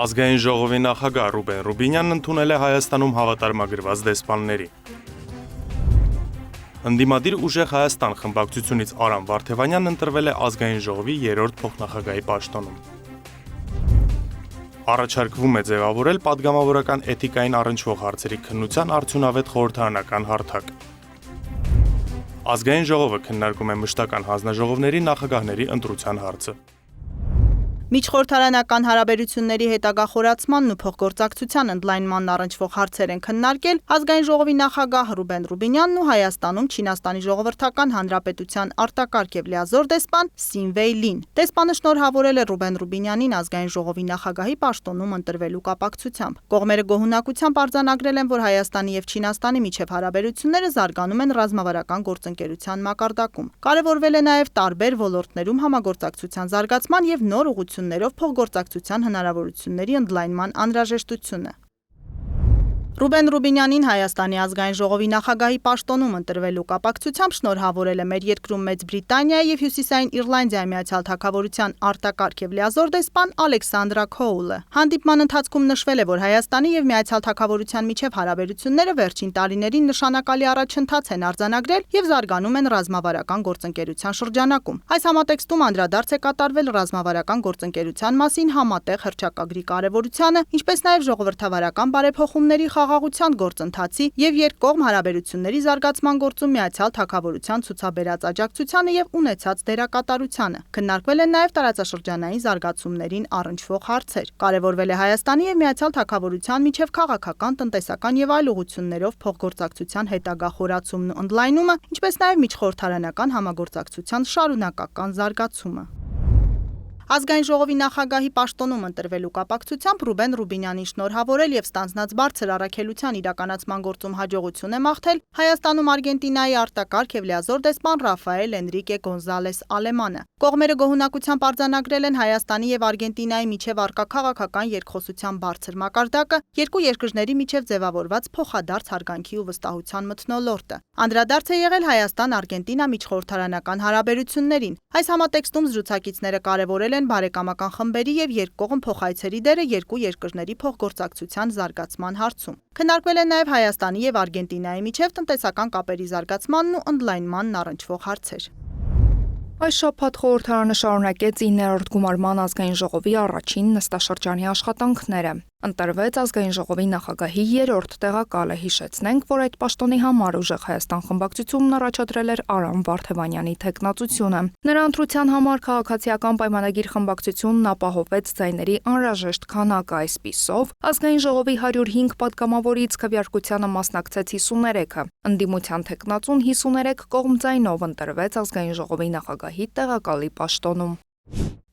Ազգային ժողովի նախագահ Ռուբեն Ռուբինյանն ընդունել է Հայաստանում հավատարմագրված դեսպանների։ Ընդդիմադիր ուժեղ Հայաստան խմբակցությունից Արամ Վարդևանյանն ընտրվել է Ազգային ժողովի 3-րդ փոխնախագահի պաշտոնում։ Առաջարկվում է ձևավորել պատգամավորական էթիկային առնչվող հարցերի քննության արդյունավետ խորհրդարանական հարթակ։ Ազգային ժողովը քննարկում է մշտական հանձնաժողովների նախագահների ընտրության հարցը։ Միջխորհրդարանական հարաբերությունների հետագա խորացմանն ու փոխգործակցության ընդլայնմանն առնչվող հարցեր են քննարկել Ազգային ժողովի նախագահ Ռուբեն Ռուբինյանն ու Հայաստանում Չինաստանի Ժողովրդական Հանրապետության արտակարգ եւ լիազոր դեսպան Սինվեյ Լին։ Դեսպանը շնորհավորել է Ռուբեն Ռուբինյանին Ազգային ժողովի նախագահի պաշտոնում ընտրվելու կապակցությամբ։ Կողմերը գոհունակությամբ արձանագրել են, որ Հայաստանի եւ Չինաստանի միջև հարաբերությունները զարգանում են ռազմավարական գործընկերության մակարդակում։ Կարևորվել է նաեւ տարբեր ոլորտներում համագործակցության զարգացման եւ նոր ուղղություններով փոխգործակցության հնարավորությունների ընդլայնման անհրաժեշտությունը։ Ռուբեն Ռուբինյանին Հայաստանի ազգային ժողովի նախագահի պաշտոնում ընտրվելու կապակցությամբ շնորհավորել է մեր երկրում Մեծ Բրիտանիայի եւ Հյուսիսային Իռլանդիայի Միացյալ Թագավորության արտակարգ եւ լիազոր դեսպան Ալեքսանդրա Քոուլը։ Հանդիպման ընթացքում նշվել է, որ Հայաստանի եւ Միացյալ Թագավորության միջև հարաբերությունները վերջին տարիներին նշանակալի առաջընթաց են արձանագրել եւ զարգանում են ռազմավարական գործընկերության շրջանակում։ Այս համատեքստում անդրադարձ է կատարվել ռազմավարական գործընկերության մասին համատեղ հռչակագրի կարեւորությանը, ինչպես նաեւ ժողովրդավարական բարեփոխումների խաղաղության գործընթացի եւ երկկողմ հարաբերությունների զարգացման գործում Միացյալ Թագավորության ցուցաբերած աջակցությանը եւ ունեցած դերակատարությանը։ Քննարկվել են նաեւ տարածաշրջանային զարգացումներին առնչվող հարցեր։ Կարևորվել է Հայաստանի եւ Միացյալ Թագավորության միջև քաղաքական, տնտեսական եւ այլ ուղղություններով փոխգործակցության հետագա խորացումն ու ընդլայնումը, ինչպես նաեւ միջխորհրդարանական համագործակցության շարունակական զարգացումը։ Ազգային ժողովի նախագահի պաշտոնում ընտրվելու կապակցությամբ Ռուբեն Ռուբինյանին շնորհավորել եւ ստանձնած բարձր առաքելության իրականացման գործում հաջողություն է մաղթել Հայաստանում Արգենտինայի արտակարգ եւ լիազոր դեսպան Ռաֆայել Էնրիկե Գոնզալես Ալեմանը։ Կողմերը գոհունակությամբ արձանագրել են Հայաստանի եւ Արգենտինայի միջև առկա քաղաքական երկխոսության բարձր մակարդակը, երկու երկրների միջև ձևավորված փոխադարձ հարգանքի ու վստահության մթնոլորտը։ Անդրադարձ է եղել Հայաստան-Արգենտինա միջխորհրդարանական հարաբերություններին։ Այս համատեքստում զրուցակիցները կարևորել են բարեկամական խմբերի եւ երկկողմ փոխայցերի դերը երկու երկրների փոխգործակցության զարգացման հարցում։ Քննարկվել են նաեւ Հայաստանի եւ Արգենտինայի միջև տնտեսական կապերի զարգացմանն ու ընդլայնմանն առնչվող հարցեր։ Այս շաբաթ խորհրդարանը շարունակեց 9-րդ գումարման ազգային ժողովի առաջին նստաշրջանի աշխատանքները։ Ընտրվեց ազգային ժողովի նախագահի 3-րդ տեղակալը։ Հիշեցնենք, որ այդ պաշտոնի համար ուժեղ Հայաստան խմբակցությունն առաջադրել էր Արամ Վարդևանյանի թեկնածությունը։ Նրա ընտրության համար քաղաքացիական պայմանագիր խմբակցությունն ապահովեց ձայների անհրաժեշտ քանակը, այսպիսով ազգային ժողովի 105 պատգամավորից քվեարկությանը մասնակցեց 53-ը։ Ընդդիմության թեկնածուն 53 կողմ ձայնով ընտրվեց ազգային ժողովի նախագահի տեղակալի պաշտոնում։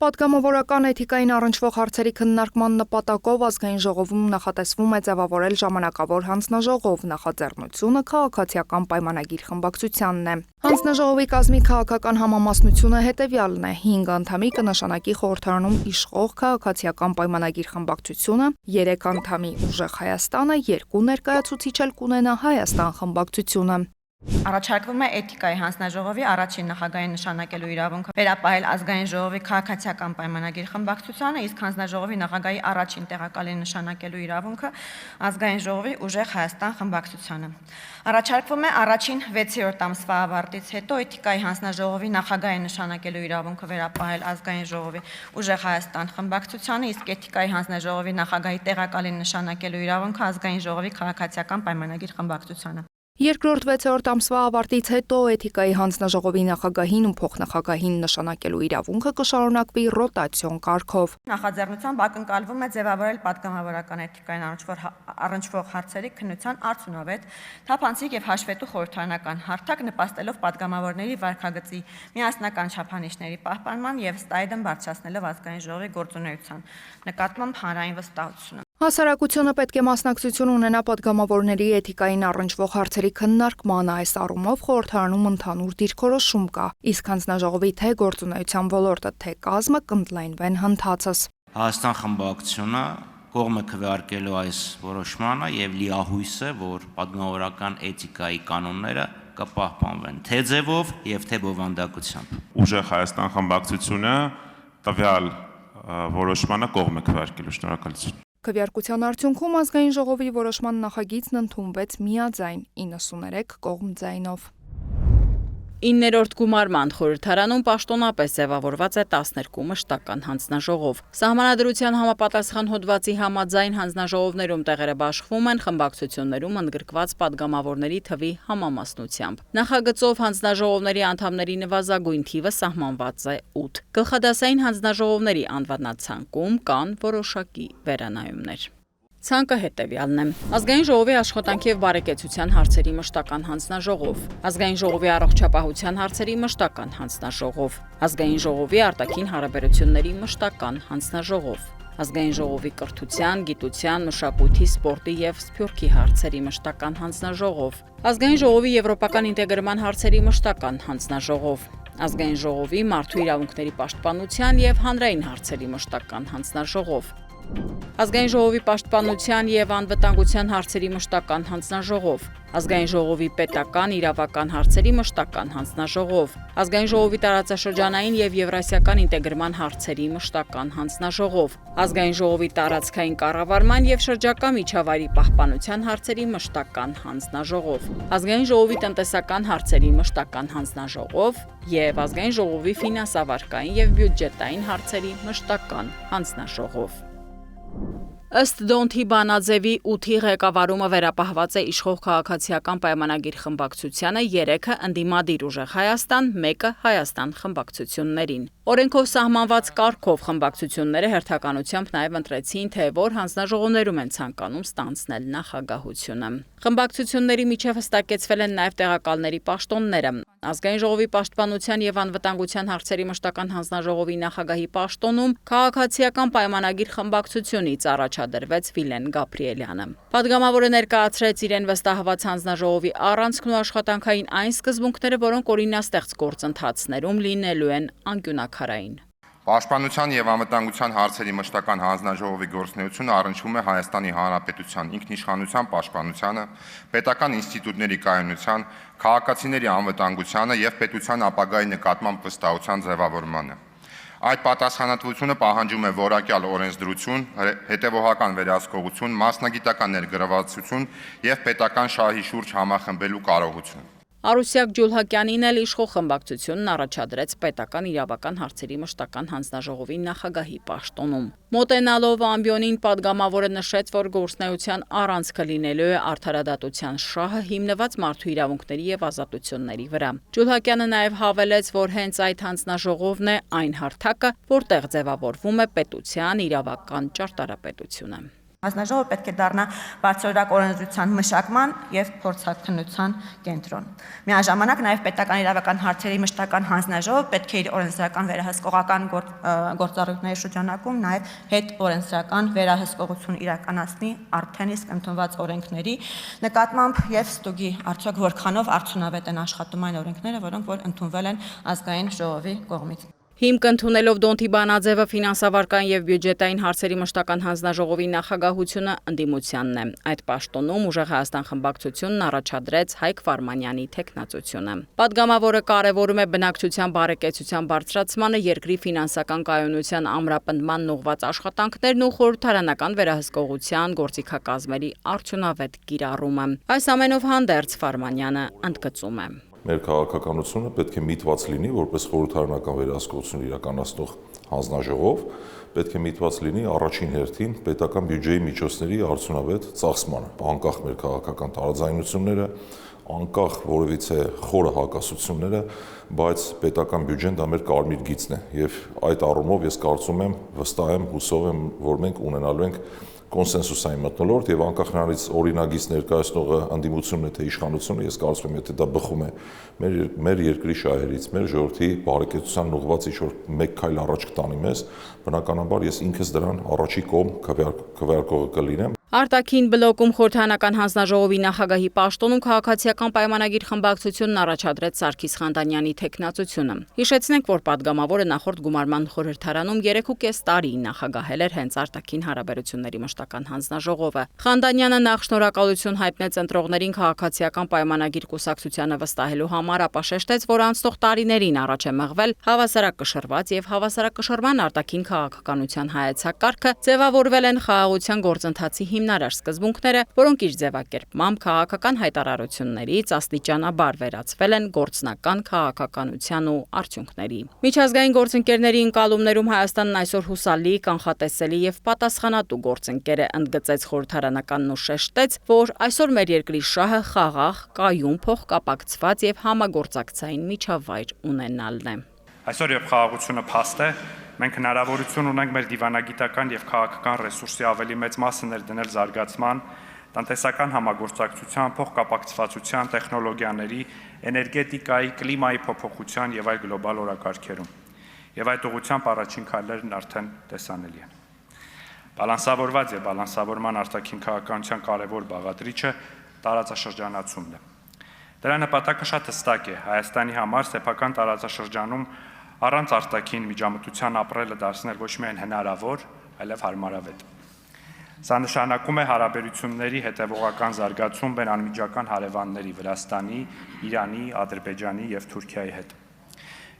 Պատգամավորական էթիկային առնչվող հարցերի քննարկման նպատակով ազգային ժողովում նախատեսվում է ձևավորել ժամանակավոր հանձնաժողով, նախաձեռնությունը քաղաքացիական պայմանագիր խմբակցությանն է։ Հանձնաժողովի կազմի քաղաքական համամասնությունը հետևյալն է՝ 5 անդամի կնշանակի խորհրդարանում իշխող քաղաքացիական պայմանագիր խմբակցությունը, 3 անդամի ուժեղ Հայաստանը, 2 ներկայացուցիչ էլ կունենա Հայաստան խմբակցությունը։ Առաջարկվում է էթիկայի հանձնաժողովի առաջին նախագահի նշանակելու իրավունքը վերապահել ազգային ժողովի քաղաքացիական պայմանագիր խմբակցությանը, իսկ հանձնաժողովի նախագահի առաջին տեղակալի նշանակելու իրավունքը ազգային ժողովի ուժեղ Հայաստան խմբակցությանը։ Առաջարկվում է առաջին 6-րդ ամսվա ավարտից հետո էթիկայի հանձնաժողովի նախագահի նշանակելու իրավունքը վերապահել ազգային ժողովի ուժեղ Հայաստան խմբակցությանը, իսկ էթիկայի հանձնաժողովի նախագահի տեղակալի նշանակելու իրավունքը ազգային ժողովի քաղաքացիական պայմանագիր խմբակցությանը։ Երկրորդ 6-րդ ամսվա ավարտից հետո էթիկայի հանձնաժողովի նախագահին ու փոխնախագահին նշանակելու իրավունքը կշարունակվի ռոտացիոն կարգով։ Նախաձեռնությամբ ակնկալվում է ձևավորել պատգամավորական էթիկային առնչվող հարցերի քննության արդյունավետ, թափանցիկ եւ հաշվետու խորհրդարանական հարթակ, նպաստելով պատգամավորների վարքագծի միասնական չափանիշների պահպանման եւ ըստ այդմ բարձրացնելով ազգային ժողովի գործունեության նկատմամբ հանրային վստահությունը։ Հասարակությունը պետք է մասնակցություն ունենա պատգամավորների էթիկային առնչվող հարցերի քննարկմանը, այս առումով խորհրդարանում ընդհանուր դիրքորոշում կա, իսկ հանձնաժողովի թե գործունեության ոլորտը, թե կազմը կընդլայնվեն հնդածս։ Հայաստան խմբակցությունը կողմ է քվեարկելու այս որոշմանը եւ լիահույս է, որ պատգամավորական էթիկայի կանոնները կպահպանվեն թե ձևով եւ թե բովանդակությամբ։ Ուժեղ Հայաստան խմբակցությունը տվյալ որոշմանը կողմ է քվեարկելու։ Շնորհակալություն։ Քվեարկության արդյունքում ազգային ժողովի որոշման նախագիծն ընդունվեց միաձայն 93 կողմ ձայնով։ 9-րդ գումարման խորհրդարանում պաշտոնապես ձևավորված է 12 մշտական հանձնաժողով։ Սահմանադրության համապատասխան հոդվածի համաձայն հանձնաժողովներում տեղերը բաշխվում են խմբակցություններում ընդգրկված падգամավորների թվի համամասնությամբ։ Նախագծով հանձնաժողովների անդամների նվազագույն թիվը սահմանված է 8։ Գլխադասային հանձնաժողովների անվանացանկում կան որոշակի վերանայումներ։ Ցանկը հետևյալն է. Ազգային ժողովի աշխատանքի եւ բարեկեցության հարցերի մշտական հանձնաժողով, ազգային ժողովի առողջապահության հարցերի մշտական հանձնաժողով, ազգային ժողովի արտաքին հարաբերությունների մշտական հանձնաժողով, ազգային ժողովի կրթության, գիտության, մշակույթի, սպորտի եւ սփյուռքի հարցերի մշտական հանձնաժողով, ազգային ժողովի եվրոպական ինտեգրման հարցերի մշտական հանձնաժողով, ազգային ժողովի մարդու իրավունքների պաշտպանության եւ հանրային հարցերի մշտական հանձնաժողով, ազգային ժողովի պաշտպանության եւ անվտանգության հարցերի մշտական հանձնաժողով, ազգային ժողովի պետական իրավական հարցերի մշտական հանձնաժողով, ազգային ժողովի տարածաշրջանային եւ եվրասիական ինտեգրման հարցերի մշտական հանձնաժողով, ազգային ժողովի տարածքային կառավարման եւ շրջակա միջավայրի պահպանության հարցերի մշտական հանձնաժողով, ազգային ժողովի տնտեսական հարցերի մշտական հանձնաժողով եւ ազգային ժողովի ֆինանսավարկային եւ բյուջետային հարցերի մշտական հանձնաժողով։ Ըստ Դոնթի Բանաձևի 8-ի ղեկավարումը վերապահված է իշխող քաղաքացիական պայմանագիր խմբակցությանը, 3-ը ընդդիմադիր ուժեղ Հայաստան, 1-ը Հայաստան խմբակցություններին։ Օրենքով սահմանված կարգով խմբակցությունները հերթականությամբ նաև ընտրեցին, թե որ հանձնաժողովներում են ցանկանում ստանձնել նախագահությունը։ Խմբակցությունների միջև հստակեցվել են նաև տեղակալների պաշտոնները։ Ազգային ժողովի պաշտպանության եւ անվտանգության հարցերի մշտական հանձնաժողովի նախագահի պաշտոնում քաղաքացիական պայմանագիր խմբակցությունից առաջադրվեց Վիլեն Գաբրիելյանը։ Պատգամավորը ներկայացրեց իրեն վստահված հանձնաժողովի առանցքն ու աշխատանքային այն սկզբունքները, որոնք օրինաստեղծ գործընթացներում լինելու են անկյունակարային։ Պաշտպանության եւ անվտանգության հարցերի մշտական հանձնաժողովի գործունեությունը առնչվում է Հայաստանի Հանրապետության ինքնիշխանության պաշտպանությանը, պետական ինստիտուտների կայունության, քաղաքացիների անվտանգությանը եւ պետության ապագայի նկատմամբ վստահության ձևավորմանը։ Այդ պատասխանատվությունը պահանջում է որակյալ օրենսդրություն, հետևողական վերահսկողություն, մասնագիտական ներգրավվածություն եւ պետական շահի շուրջ համախմբելու կարողություն։ Արուսյակ Ջուլհակյանին էլ իշխող խմբակցությունն առաջադրեց պետական իրավական հարցերի մշտական հանձնաժողովի նախագահի պաշտոնում։ Մոտենալով ամբիոնին պատգամավորը նշեց, որ գործնեության առանցքը լինելու է արդարադատության շահը հիմնված մարդու իրավունքների եւ ազատությունների վրա։ Ջուլհակյանը նաև հավելեց, որ հենց այդ հանձնաժողովն է այն հարթակը, որտեղ ձևավորվում է պետության իրավական ճարտարապետությունը։ Հանձնաժողովը պետք է դառնա բարձրորակ օրենսդրության մշակման եւ փորձաքննության կենտրոն։ Միաժամանակ նաեւ պետական իրավական հարցերի մշտական հանձնաժողովը պետք է իր օրենսդրական վերահսկողական գործառույթների շրջանակում նաեւ հետ օրենսդրական վերահսկողություն իրականացնի արդեն իսկ ընդունված օրենքների նկատմամբ եւ ստուգի արդյոք որքանով արդյունավետ են աշխատում այն օրենքները, որոնք որ ընդունվել են ազգային ժողովի կողմից։ Հիմք ընդունելով Դոնթի Բանաձևը ֆինանսավարկային եւ բյուջետային հարցերի մշտական հանձնաժողովի նախագահությունը ընդդիմությանն է։ Այդ պաշտոնում ուժեղ Հայաստան խմբակցությունն առաջադրեց Հայկ Վարմանյանի թեկնածությունը։ Պատգամավորը կարևորում է բնակչության բարեկեցության բարձրացմանը, երկրի ֆինանսական կայունության ամրապնդմանն ուղղված աշխատանքներն ու խորհրդարանական վերահսկողության գործիքակազմերի արդյունավետ կիրառումը։ Այս ամենով հանդերձ Վարմանյանը ընդգծում է. Մեր քաղաքականությունը պետք է միտված լինի որպես խորհրդարանական վերահսկողություն իրականացնող հանձնաժողով, պետք է միտված լինի առաջին հերթին պետական բյուջեի միջոցների արդյունավետ ծախսմանը, անկախ մեր քաղաքական տարաձայնությունները, անկախ որևիցե խորը հակասությունները, բայց պետական բյուջեն դա մեր կարմիր գիծն է եւ այդ առումով ես կարծում եմ, վստահ եմ, հուսով եմ, որ մենք ունենալու ենք կոնսենսուսային մթնոլորտ եւ անկախ նրանից օրինագիծ ներկայացնողը ընդդիմությունն է թե իշխանությունը, ես կարծում եմ, եթե դա բխում է մեր երկրի շահերից, մեր ժողովրդի բարեկեցության ուղղված ինչ-որ մեկ քայլ առաջ կտանի մեզ, բնականաբար ես ինքս դրան առաջի կողմ քվեարկողը կլինեմ։ Արտաքին բլոկում խորհրդարանական հանձնաժողովի նախագահի պաշտոնում քաղաքացիական պայմանագիր խմբակցությունն առաջադրեց Սարգիս Խանդանյանի թեկնածությունը։ Հիշեցնենք, որ падգամավորը նախորդ գումարման խորհրդարանում 3.5 տարի նախագահել էր հենց արտաքին հարաբերությունների մշտական հանձնաժողովը։ Խանդանյանը նախ շնորհակալություն հայտնեց ընտրողներին քաղաքացիական պայմանագիր կուսակցությանը վստահելու համար, ապա շեշտեց, որ անցնող տարիներին առաջ է մղվել հավասարակշռված եւ հավասարակշռման արտաքին քաղաքականության հայեցակարգը, ձևավորվել են խաղաղության գործընթացի հիմնարար սկզբունքները, որոնք իր ձևակերպմամբ քաղաքական հայտարարություններից աստիճանաբար վերածվել են գործնական քաղաքականության ու արդյունքների։ Միջազգային գործընկերների ընկալումներում Հայաստանն այսօր հուսալի, կանխատեսելի եւ պատասխանատու գործընկեր է, ընդգծեց խորհրդարանականն ու շեշտեց, որ այսօր մեր երկրի շահը խաղաղ, կայուն, փոխկապակցված եւ համագործակցային միջավայր ունենալն է։ Այսօր երբ խաղաղությունը փաստ է, մենք հնարավորություն ունենք մեր դիվանագիտական եւ քաղաքական ռեսուրսի ավելի մեծ մասը ներդնել զարգացման, տնտեսական համագործակցության, փոխկապակցվածության, տեխնոլոգիաների, էներգետիկայի, կլիմայի փոփոխության եւ այլ գլոբալ օրակարգերում։ Եվ այդ ուղղությամբ առաջին քայլերն արդեն տեսանելի են։ Բալանսավորված եւ բալանսավորման արտաքին քաղաքականության կարևոր բաղադրիչը տարածաշրջանացումն է։ Դրա նպատակը շատ հստակ է՝ Հայաստանի համար սեփական տարածաշրջանում առանց արտաքին միջամտության ապրելը դարձնել ոչ միայն հնարավոր, այլև հարմարավետ։ Սա նշանակում է հարաբերությունների հետևողական զարգացում մեր անմիջական հարևանների Վրաստանի, Իրանի, Ադրբեջանի եւ Թուրքիայի հետ։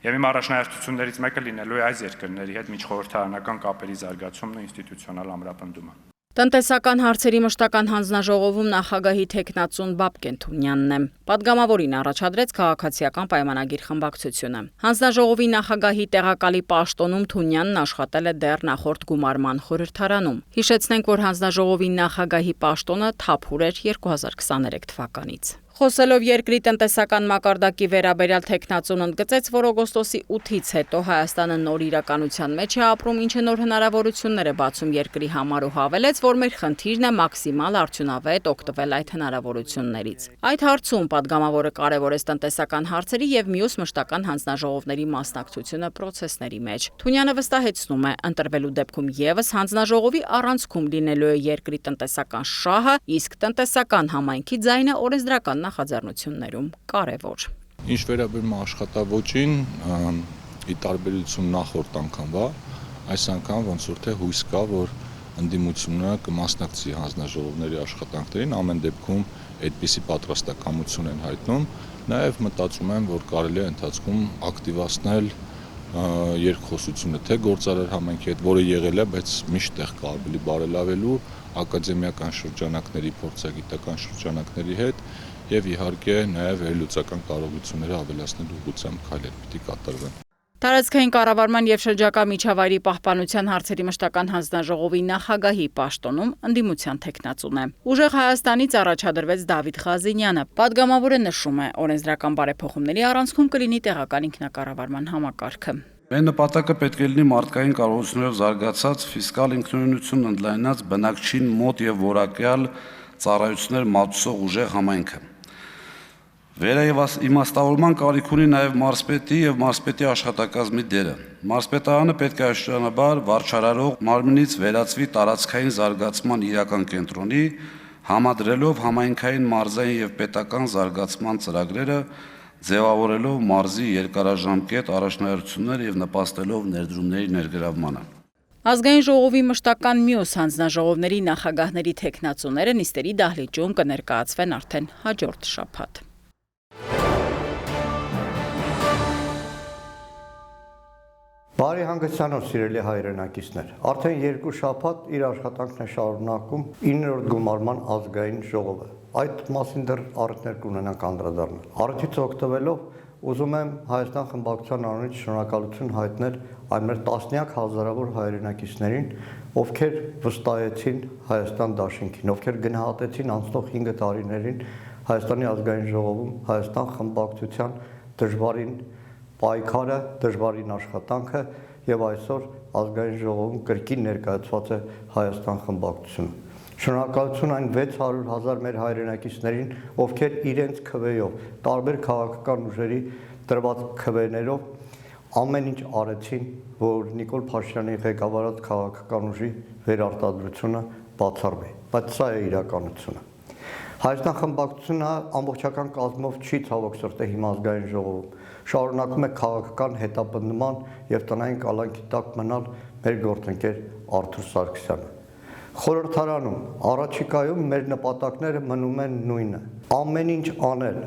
Եվ իմ առաջնահերթություններից մեկը լինելու է այս երկրների հետ միջխորհրդարանական կապերի զարգացումն ու ինստիտուցիոնալ ամրապնդումը։ Տնտեսական հարցերի մշտական հանձնաժողովում նախագահի թեկնածուն Բաբկեն Թունյանն է։ Պատգամավորին առաջադրեց քաղաքացիական պայմանագիր խմբակցությունը։ Հանձնաժողովի նախագահի տեղակալի պաշտոնում Թունյանն աշխատել է դեռ նախորդ գումարման խորհրդարանում։ Հիշեցնենք, որ հանձնաժողովի նախագահի պաշտոնը թափուր էր 2023 թվականից։ Խոսելով երկրի տնտեսական մակարդակի վերաբերյալ թեկնածուն ընդգծեց, որ օգոստոսի 8-ից հետո Հայաստանը նոր իրականության մեջ է ապրում, ինչը նոր հնարավորություններ է բացում երկրի համար ու հավելեց, որ մեր խնդիրն է մաքսիմալ արդյունավետ օգտվել այդ հնարավորություններից։ Այդ հարցում падգամավորը կարևորեց տնտեսական հարցերի եւ մյուս մշտական հանձնաժողովների մասնակցությունը process-ների մեջ։ Թունյանը վստահեցնում է, ընտրվելու դեպքում եւս հանձնաժողովի առանցքում լինելու է երկրի տնտեսական շահը, իսկ տնտեսական համայնքի ձայնը օրենսդրական նախաձեռնություններում կարևոր։ Ինչ վերաբերում է աշխատավոճին, ի տարբերություն նախորդ անգամվա, այս անգամ ոնց որ թե հույս կա, որ ընդդիմությունը կմասնակցի հանձնաժողովների աշխատանքներին, ամեն դեպքում այդպիսի պատրաստակամություն են հայտնում, նաև մտածում եմ, որ կարելի է ընթացքում ակտիվացնել երկխոսությունը թե գործարար համայնքի հետ, որը եղել է, բայց միշտ տեղ կա ավելի բարելավելու ակադեմիական շրջանակների, փորձագիտական շրջանակների հետ եւ իհարկե նաեւ վերլուծական կարողությունները ավելացնելու ուղղությամբ քայլեր պիտի կատարվեն։ Տարածքային կառավարման եւ շրջակա միջավայրի պահպանության հարցերի մշտական հանձնաժողովի նախագահի պաշտոնում ընդդիմության թեկնածուն է։ Ուժեղ Հայաստանից առաջադրվեց Դավիթ Ղազինյանը։ Պատգամավորը նշում է, օրենսդրական բարեփոխումների առանցքում կլինի տեղական ինքնակառավարման համակարգը։ Մեր նպատակը պետք է լինի մարդկային կարողություններով զարգացած ֆիսկալ ինքնուրույնություն ընդլայնած բնակչին մոտ եւ որակյալ ծառայություններ մատուցող ուժեղ համայնքը։ Վերաիմաստավորման կարիք ունի նաև մարզպետի եւ մարզպետի աշխատակազմի դերը։ Մարզպետարանը պետք է աշճանաբար վարչարարող մարմնից վերածվի տարածքային զարգացման իրական կենտրոնի, համադրելով համայնքային մարզային եւ պետական զարգացման ծրագրերը, ձևավորելով մարզի երկարաժամկետ առաջնահերթություններ եւ նպաստելով ներդրումների ներգրավմանը։ Ազգային ժողովի մշտական մյուս հանձնաժողովների նախագահների թեկնածուները նիստերի դահլիճում կներկայացվեն արդեն հաջորդ շաբաթ։ Բարի հանգստանոց սիրելի հայրենակիցներ, արդեն 2 շաբաթ իր աշխատանքն է շարունակում 9-րդ գումարման ազգային ժողովը։ Այդ մասին դեռ առիթներ կունենանք անդրադառնալ։ Առիթից օգտվելով ուզում եմ Հայաստան խմբակցության անունից շնորհակալություն հայտնել այն մեր տասնյակ հազարավոր հայրենակիցներին, ովքեր վստահեցին Հայաստան դաշինքին, ովքեր գնահատեցին անցնող 5 տարիներին Հայաստանի ազգային ժողովում Հայաստան խմբակցության դժվարին պայքարը, դժվարին աշխատանքը եւ այսօր ազգային ժողովում կրկին ներկայացված է Հայաստան խմբակցությունը։ Շնորհակալություն այն 600,000 մեր հայրենակիցներին, ովքեր իրենց քվեով, տարբեր քաղաքական ուժերի տրված քվեներով ամեն ինչ արեցին, որ Նիկոլ Փաշինյանի ղեկավարած քաղաքական ուժի վերարտադրությունը բացառվի։ բայց սա է իրականությունը։ Հայաստան խմբակցությունը ամբողջական կազմով չի ցավոք սրտի հիմա ազգային ժողովում, շարունակում է քաղաքական հետապնդման եւ տնային կալանքի տակ մնալ մեր գործընկեր Արթուր Սարգսյանը։ Խորհրդարանում առաջիկայում մեր նպատակները մնում են նույնը՝ ամեն ինչ անել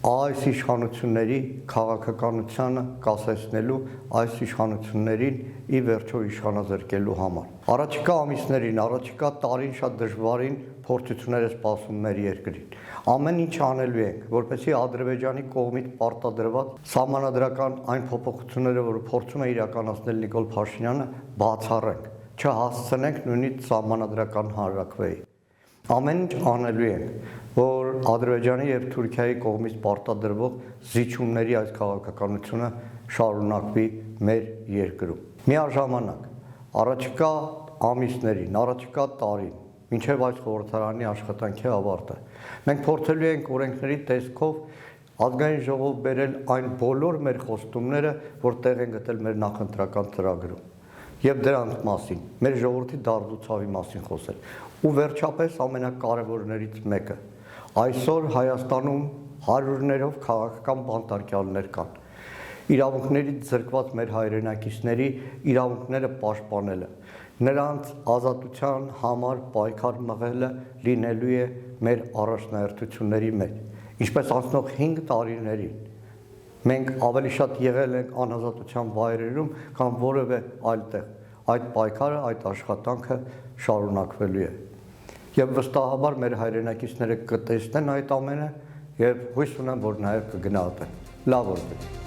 այս իշխանությունների քաղաքականությանը կասեցնելու, այս իշխանություններին ի վերջո իշխանազրկելու համար։ Առաջիկա ամիսներին, առաջիկա տարին շատ դժվարին փորձություններ է սպասում մեր երկրին։ Ամեն ինչ անելու ենք, որպեսզի Ադրբեջանի կողմից պարտադրված սահմանադրական այն փոփոխությունները, որ փորձում է իրականացնել Նիկոլ Փաշինյանը, բացառենք, չհասցնենք նույնիսկ սահմանադրական հանրաքվեի։ Ամեն ինչ անելու ենք, որ Ադրբեջանի եւ Թուրքիայի կողմից պարտադրվող զիջումների այս քաղաքականությունը շարունակվի մեր երկրում։ Միաժամանակ առաջիկա ամիսներին, առաջիկա տարին, մինչև այս խորհրդարանի աշխատանքի ավարտը, մենք փորձելու ենք օրենքների տեսքով ազգային ժողով բերել այն բոլոր մեր խոստումները, որ տեղ են գտել մեր նախընտրական ծրագրում։ Եվ դրանց մասին, մեր ժողովրդի դարձուցավի մասին խոսել։ Ու վերջապես ամենակարևորներից մեկը, այսօր Հայաստանում հարյուրներով քաղաքական բանտարկյալներ կան։ Իրավունքներից զրկված մեր հայրենակիցների իրավունքները պաշտպանելը, նրանց ազատության համար պայքար մղելը լինելու է մեր առաջնահերթությունների մեջ։ Ինչպես անցնող 5 տարիներին մենք ավելի շատ եղել ենք անազատության վայրերում, քան որևէ այլ տեղ։ Այդ պայքարը, այդ աշխատանքը շարունակվելու է։ Եվ վստահաբար մեր հայրենակիցները կտեսնեն այդ ամենը եւ հույս ունեմ, որ նաեւ կգնահատեն։ Լավ օրվա։